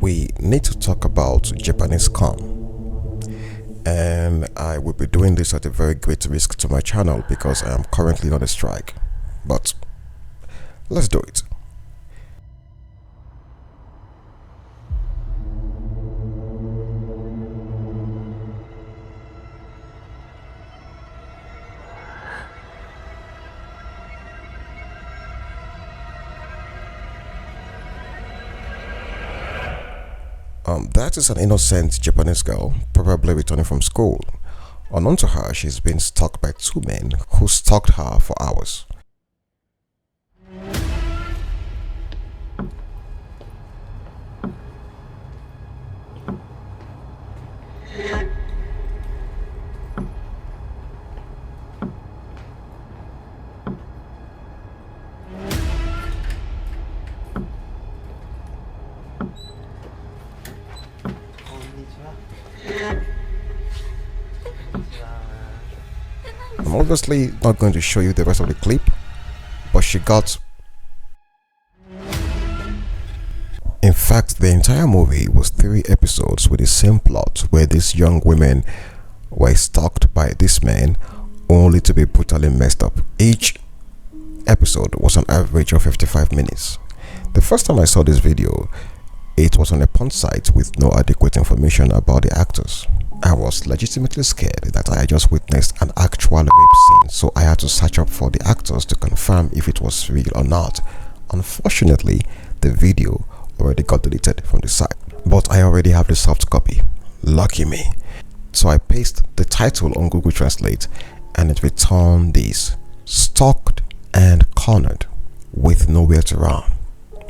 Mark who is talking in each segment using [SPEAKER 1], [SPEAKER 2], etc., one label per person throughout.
[SPEAKER 1] we need to talk about Japanese con, and I will be doing this at a very great risk to my channel because I am currently on a strike, but let's do it. That is an innocent Japanese girl, probably returning from school. Unknown to her, she's been stalked by two men who stalked her for hours. I'm obviously not going to show you the rest of the clip, but she got... In fact, the entire movie was 3 episodes with the same plot where these young women were stalked by this man only to be brutally messed up. Each episode was an average of 55 minutes. The first time I saw this video, it was on a porn site with no adequate information about the actors. I was legitimately scared that I had just witnessed an actual rape scene, so I had to search up for the actors to confirm if it was real or not. Unfortunately, the video already got deleted from the site, but I already have the soft copy. Lucky me. So I pasted the title on Google Translate and it returned this: stalked and cornered with nowhere to run.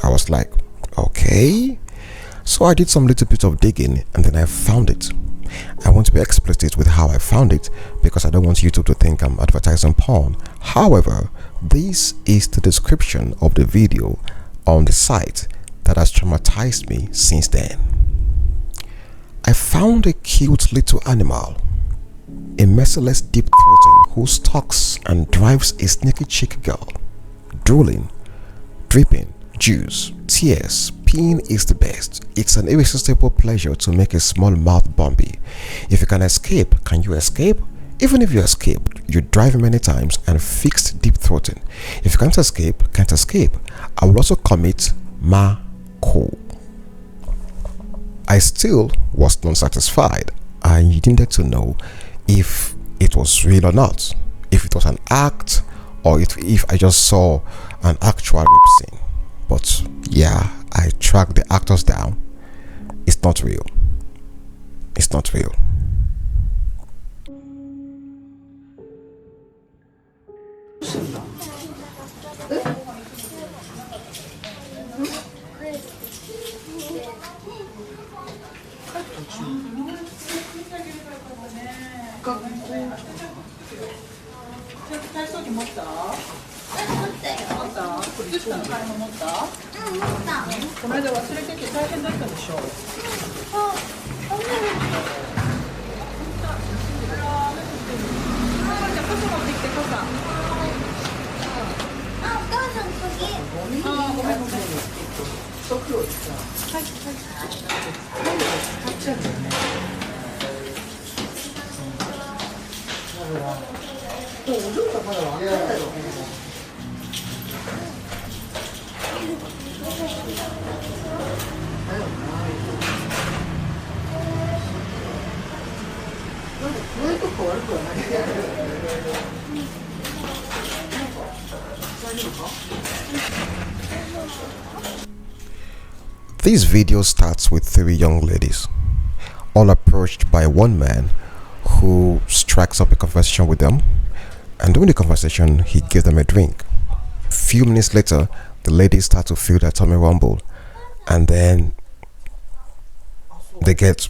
[SPEAKER 1] I was like, okay. So I did some little bit of digging and then I found it. I want to be explicit with how I found it because I don't want YouTube to think I'm advertising porn. However, this is the description of the video on the site that has traumatized me since then. I found a cute little animal, a merciless deep-throating who stalks and drives a sneaky chick girl. Drooling, dripping, juice, tears, peeing is the best. It's an irresistible pleasure to make a small mouth bumpy. If you can escape, can you escape? Even if you escape, you drive many times and fixed deep-throating. If you can't escape, I will also commit ma-ko. I still was not satisfied. I needed to know if it was real or not, if it was an act or if I just saw an actual rape scene. But yeah, I tracked the actors down. It's not real. It's not real. This video starts with 3 young ladies, all approached by one man who strikes up a conversation with them, and during the conversation he gives them a drink. A few minutes later, the ladies start to feel their tummy rumble, and then they get...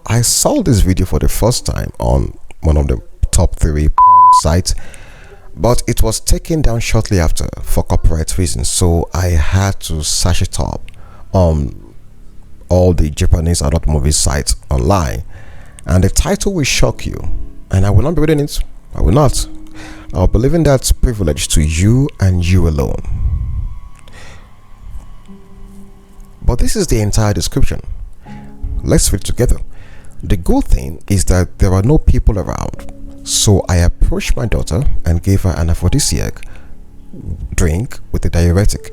[SPEAKER 1] I saw this video for the first time on one of the top 3 sites, but it was taken down shortly after for copyright reasons, so I had to search it up on all the Japanese adult movie sites online, and the title will shock you, and I will not be reading it. I will not. I'll be leaving that privilege to you and you alone. But this is the entire description. Let's read together. The good thing is that there are no people around, so I approached my daughter and gave her an aphrodisiac drink with a diuretic.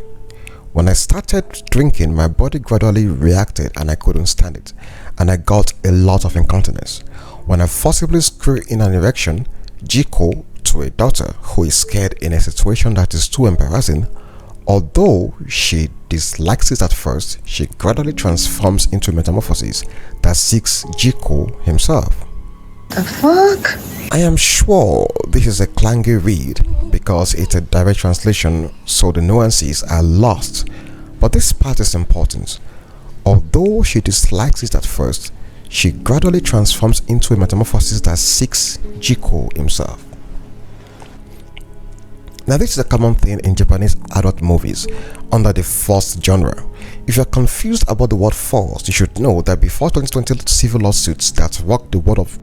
[SPEAKER 1] When I started drinking, my body gradually reacted and I couldn't stand it, and I got a lot of incontinence. When I forcibly screw in an erection, Jiko, to a daughter who is scared in a situation that is too embarrassing, although she dislikes it at first, she gradually transforms into metamorphosis that seeks Jiko himself.
[SPEAKER 2] The fuck?
[SPEAKER 1] I am sure this is a clangy read because it's a direct translation, so the nuances are lost. But this part is important. Although she dislikes it at first, she gradually transforms into a metamorphosis that seeks Jiko himself. Now, this is a common thing in Japanese adult movies under the forced genre. If you're confused about the word forced, you should know that before 2020 civil lawsuits that rocked the world of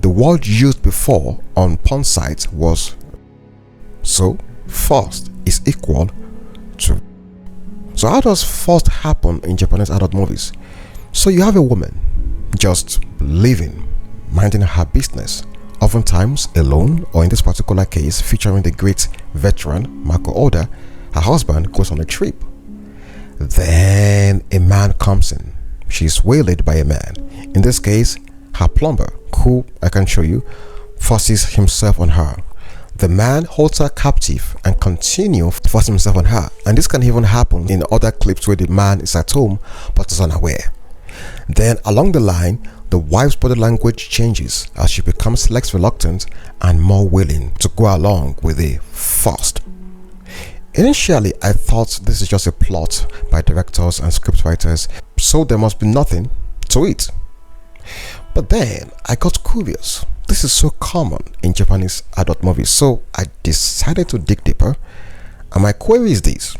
[SPEAKER 1] the word used before on porn sites was so forced is equal to. So how does forced happen in Japanese adult movies? So you have a woman just living, minding her business, oftentimes alone, or in this particular case featuring the great veteran Mako Oda. Her husband goes on a trip. Then a man comes in. She's waylaid by a man. In this case, her plumber, who I can show you, forces himself on her. The man holds her captive and continues to force himself on her. And this can even happen in other clips where the man is at home but is unaware. Then along the line, the wife's body language changes as she becomes less reluctant and more willing to go along with the forced. Initially, I thought this is just a plot by directors and scriptwriters, so there must be nothing to it. But then I got curious. This is so common in Japanese adult movies, so I decided to dig deeper. And my query is this: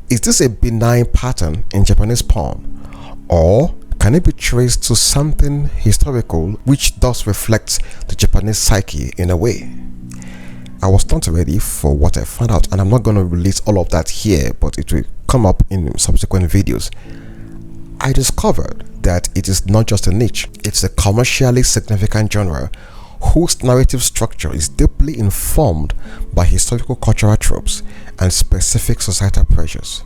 [SPEAKER 1] is this a benign pattern in Japanese porn, or can it be traced to something historical which thus reflects the Japanese psyche in a way? I was not ready for what I found out, and I'm not going to release all of that here, but it will come up in subsequent videos. I discovered that it is not just a niche, it's a commercially significant genre whose narrative structure is deeply informed by historical cultural tropes and specific societal pressures.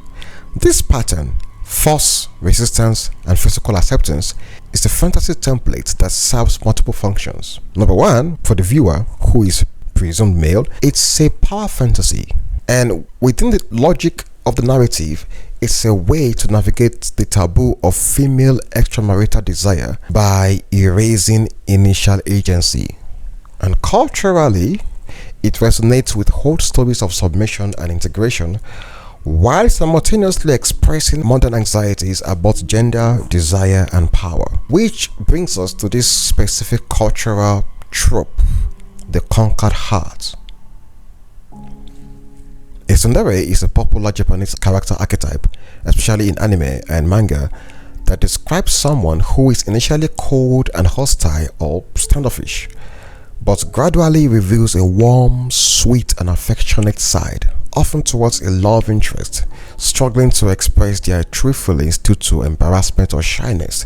[SPEAKER 1] This pattern, force, resistance, and physical acceptance, is a fantasy template that serves multiple functions. Number one, for the viewer, who is presumed male, it's a power fantasy, and within the logic of the narrative, it's a way to navigate the taboo of female extramarital desire by erasing initial agency. And culturally, it resonates with whole stories of submission and integration, while simultaneously expressing modern anxieties about gender, desire, and power. Which brings us to this specific cultural trope, the conquered heart. A Tsundere is a popular Japanese character archetype, especially in anime and manga, that describes someone who is initially cold and hostile or standoffish, but gradually reveals a warm, sweet, and affectionate side, often towards a love interest, struggling to express their true feelings due to embarrassment or shyness.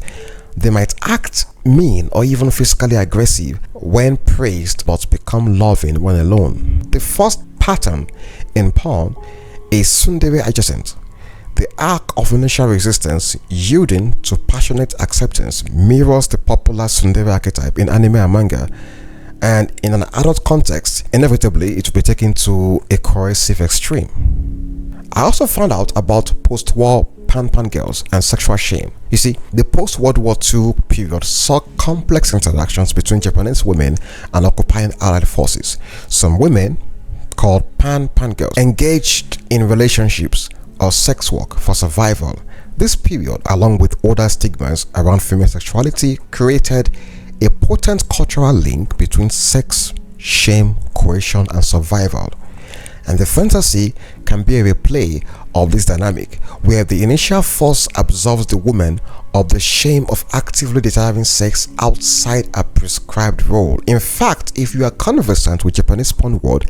[SPEAKER 1] They might act mean or even physically aggressive when praised, but become loving when alone. The first pattern in porn is Tsundere adjacent. The arc of initial resistance yielding to passionate acceptance mirrors the popular Tsundere archetype in anime and manga, and in an adult context, inevitably it will be taken to a coercive extreme. I also found out about post-war pan girls and sexual shame. You see, the post-World War II period saw complex interactions between Japanese women and occupying Allied forces. Some women, called pan girls, engaged in relationships or sex work for survival. This period, along with other stigmas around female sexuality, created a potent cultural link between sex, shame, coercion, and survival. And the fantasy can be a replay of this dynamic, where the initial force absolves the woman of the shame of actively desiring sex outside a prescribed role. In fact, if you are conversant with Japanese porn world,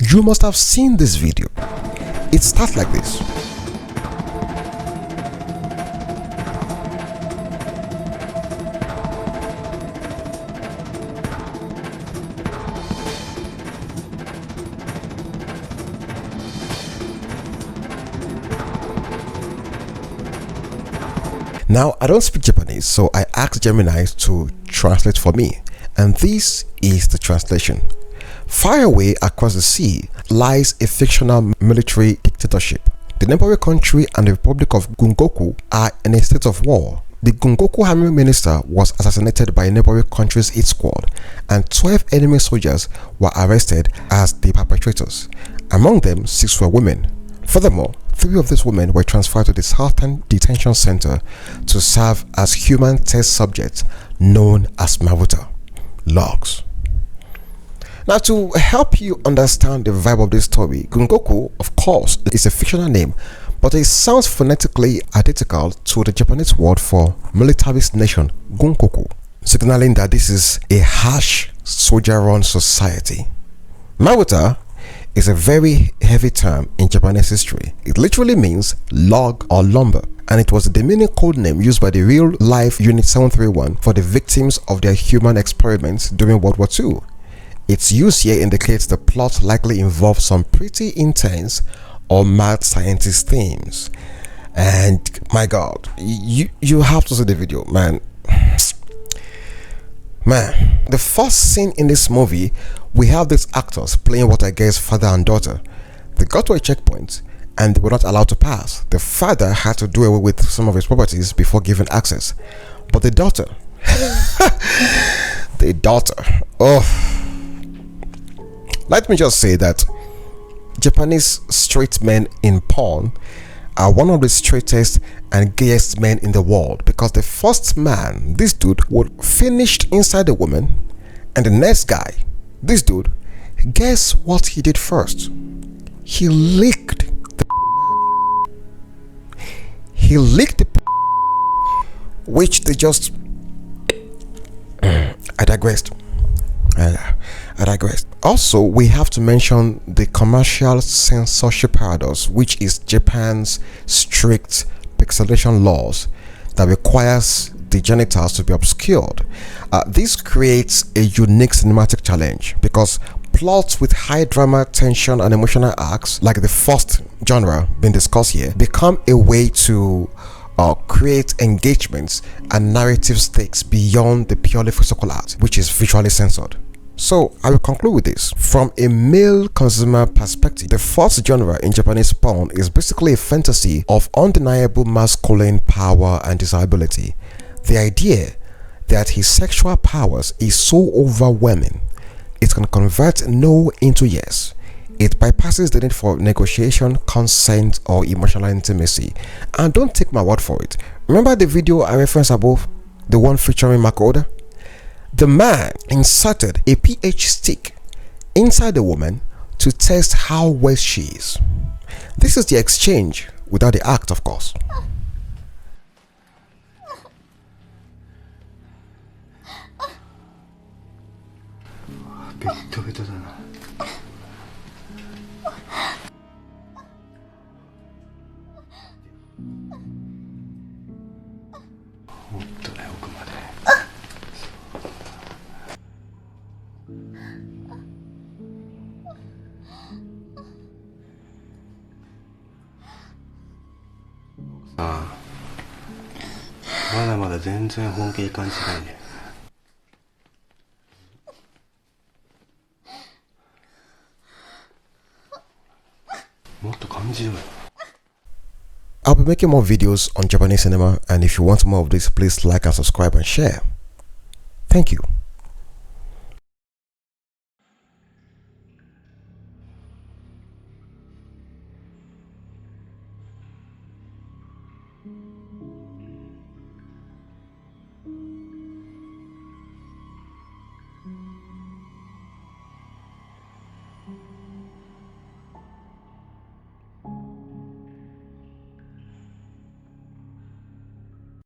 [SPEAKER 1] you must have seen this video. It starts like this. Now, I don't speak Japanese, so I asked Gemini to translate for me, and this is the translation. Far away across the sea lies a fictional military dictatorship. The neighboring country and the Republic of Gungoku are in a state of war. The Gungoku army minister was assassinated by a neighboring country's hit squad, and 12 enemy soldiers were arrested as the perpetrators. Among them, 6 were women. Furthermore, 3 of these women were transferred to the Southern Detention Center to serve as human test subjects known as Maruta logs. Now, to help you understand the vibe of this story, Gungoku, of course, is a fictional name, but it sounds phonetically identical to the Japanese word for militarist nation, Gunkoku, signaling that this is a harsh soldier-run society. Maruta is a very heavy term in Japanese history. It literally means log or lumber, and it was the demeaning code name used by the real-life Unit 731 for the victims of their human experiments during World War II. Its use here indicates the plot likely involves some pretty intense or mad scientist themes. And my god, you have to see the video, man. The first scene in this movie, we have these actors playing what I guess father and daughter. They got to a checkpoint and they were not allowed to pass. The father had to do away with some of his properties before giving access. But the daughter, let me just say that Japanese straight men in porn are one of the straightest and gayest men in the world, because the first man, this dude, would finish inside the woman, and the next guy, this dude, guess what he did first? He licked the which they just I digressed. Also, we have to mention the commercial censorship paradox, which is Japan's strict pixelation laws that requires the genitals to be obscured. This creates a unique cinematic challenge because plots with high drama, tension, and emotional arcs, like the first genre being discussed here, become a way to create engagements and narrative stakes beyond the purely physical art, which is visually censored. So I will conclude with this. From a male consumer perspective, the first genre in Japanese porn is basically a fantasy of undeniable masculine power and desirability. The idea that his sexual powers is so overwhelming, it can convert no into yes. It bypasses the need for negotiation, consent, or emotional intimacy. And don't take my word for it. Remember the video I referenced above? The one featuring Makoda? The man inserted a pH stick inside the woman to test how wet she is. This is the exchange without the act, of course.
[SPEAKER 3] Ah, まだまだ全然本気に感じないね。もっと感じろよ。
[SPEAKER 1] I'll be making more videos on Japanese cinema, and if you want more of this, please like and subscribe and share. Thank you.